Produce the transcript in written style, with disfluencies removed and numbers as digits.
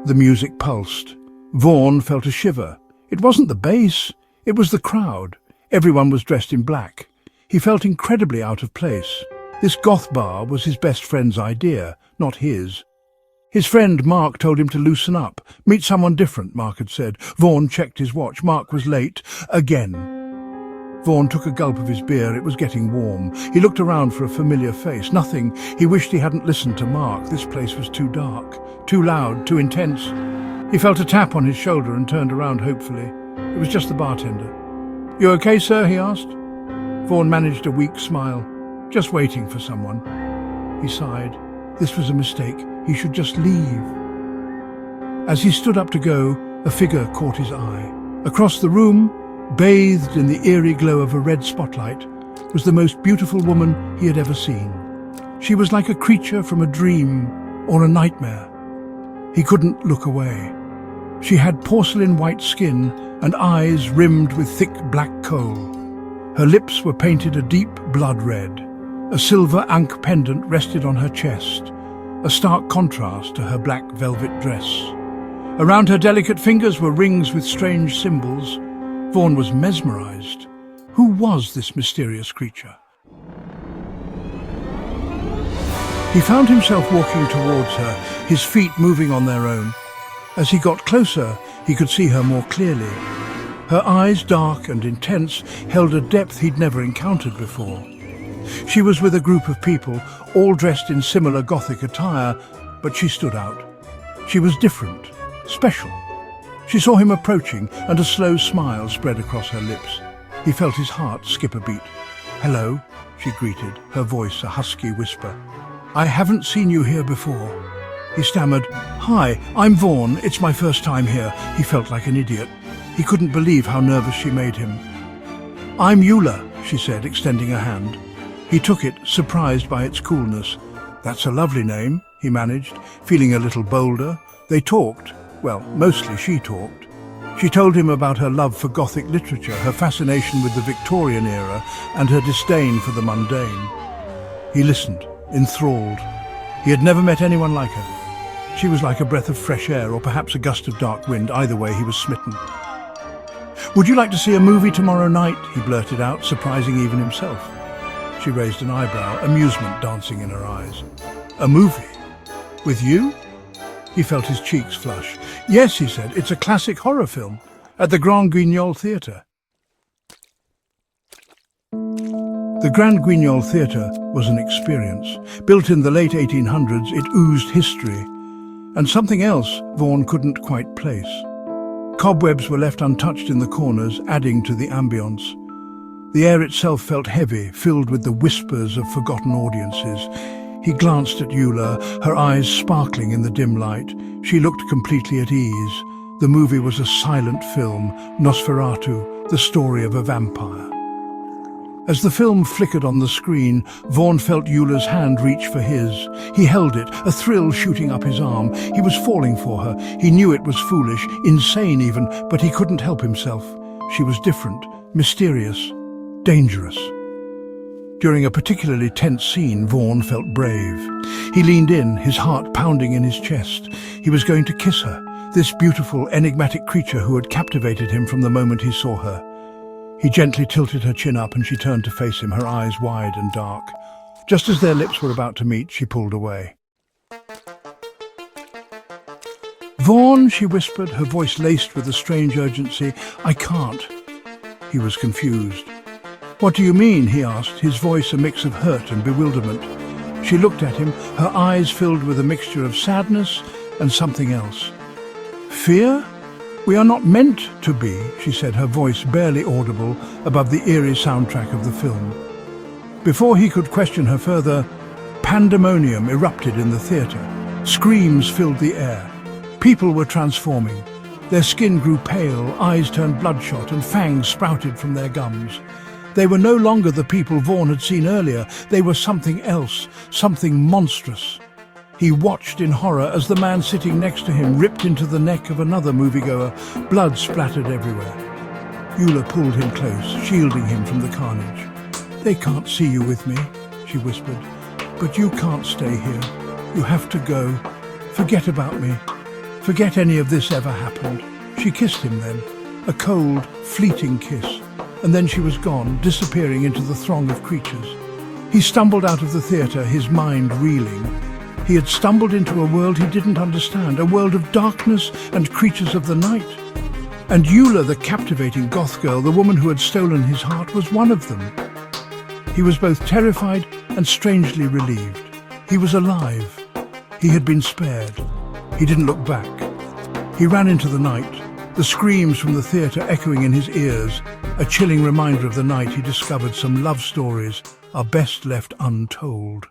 The music pulsed. Vaughan felt a shiver. It wasn't the bass, it was the crowd. Everyone was dressed in black. He felt incredibly out of place. This goth bar was his best friend's idea, not his. His friend Mark told him to loosen up. Meet someone different, Mark had said. Vaughan checked his watch. Mark was late. Again. Vaughan took a gulp of his beer. It was getting warm. He looked around for a familiar face. Nothing. He wished he hadn't listened to Mark. This place was too dark, too loud, too intense. He felt a tap on his shoulder and turned around hopefully. It was just the bartender. "You okay, sir?" he asked. Vaughan managed a weak smile. "Just waiting for someone." He sighed. This was a mistake. He should just leave. As he stood up to go, a figure caught his eye. Across the room, bathed in the eerie glow of a red spotlight, was the most beautiful woman he had ever seen. She was like a creature from a dream or a nightmare. He couldn't look away. She had porcelain white skin and eyes rimmed with thick black coal. Her lips were painted a deep blood red. A silver ankh pendant rested on her chest, a stark contrast to her black velvet dress. Around her delicate fingers were rings with strange symbols. Vaughan was mesmerized. Who was this mysterious creature? He found himself walking towards her, his feet moving on their own. As he got closer, he could see her more clearly. Her eyes, dark and intense, held a depth he'd never encountered before. She was with a group of people, all dressed in similar Gothic attire, but she stood out. She was different, special. She saw him approaching, and a slow smile spread across her lips. He felt his heart skip a beat. "Hello," she greeted, her voice a husky whisper. "I haven't seen you here before." He stammered, "Hi, I'm Vaughan. It's my first time here." He felt like an idiot. He couldn't believe how nervous she made him. "I'm Eula," she said, extending a hand. He took it, surprised by its coolness. "That's a lovely name," he managed, feeling a little bolder. They talked. Well, mostly she talked. She told him about her love for Gothic literature, her fascination with the Victorian era, and her disdain for the mundane. He listened, enthralled. He had never met anyone like her. She was like a breath of fresh air, or perhaps a gust of dark wind. Either way, he was smitten. "Would you like to see a movie tomorrow night?" he blurted out, surprising even himself. She raised an eyebrow, amusement dancing in her eyes. "A movie? With you?" He felt his cheeks flush. "Yes," he said, "it's a classic horror film, at the Grand Guignol Theatre." The Grand Guignol Theatre was an experience. Built in the late 1800s, it oozed history, and something else Vaughan couldn't quite place. Cobwebs were left untouched in the corners, adding to the ambience. The air itself felt heavy, filled with the whispers of forgotten audiences. He glanced at Eula, her eyes sparkling in the dim light. She looked completely at ease. The movie was a silent film, Nosferatu, the story of a vampire. As the film flickered on the screen, Vaughan felt Eula's hand reach for his. He held it, a thrill shooting up his arm. He was falling for her. He knew it was foolish, insane even, but he couldn't help himself. She was different, mysterious, dangerous. During a particularly tense scene, Vaughan felt brave. He leaned in, his heart pounding in his chest. He was going to kiss her, this beautiful, enigmatic creature who had captivated him from the moment he saw her. He gently tilted her chin up and she turned to face him, her eyes wide and dark. Just as their lips were about to meet, she pulled away. "Vaughan," she whispered, her voice laced with a strange urgency. "I can't." He was confused. "What do you mean?" he asked, his voice a mix of hurt and bewilderment. She looked at him, her eyes filled with a mixture of sadness and something else. "Fear? We are not meant to be," she said, her voice barely audible above the eerie soundtrack of the film. Before he could question her further, pandemonium erupted in the theatre. Screams filled the air. People were transforming. Their skin grew pale, eyes turned bloodshot, and fangs sprouted from their gums. They were no longer the people Vaughan had seen earlier. They were something else, something monstrous. He watched in horror as the man sitting next to him ripped into the neck of another moviegoer. Blood splattered everywhere. Eula pulled him close, shielding him from the carnage. "They can't see you with me," she whispered. "But you can't stay here. You have to go. Forget about me. Forget any of this ever happened. She kissed him then, a cold, fleeting kiss, and then she was gone, disappearing into the throng of creatures. He stumbled out of the theatre, his mind reeling. He had stumbled into a world he didn't understand, a world of darkness and creatures of the night. And Eula, the captivating goth girl, the woman who had stolen his heart, was one of them. He was both terrified and strangely relieved. He was alive. He had been spared. He didn't look back. He ran into the night, the screams from the theatre echoing in his ears, a chilling reminder of the night he discovered some love stories are best left untold.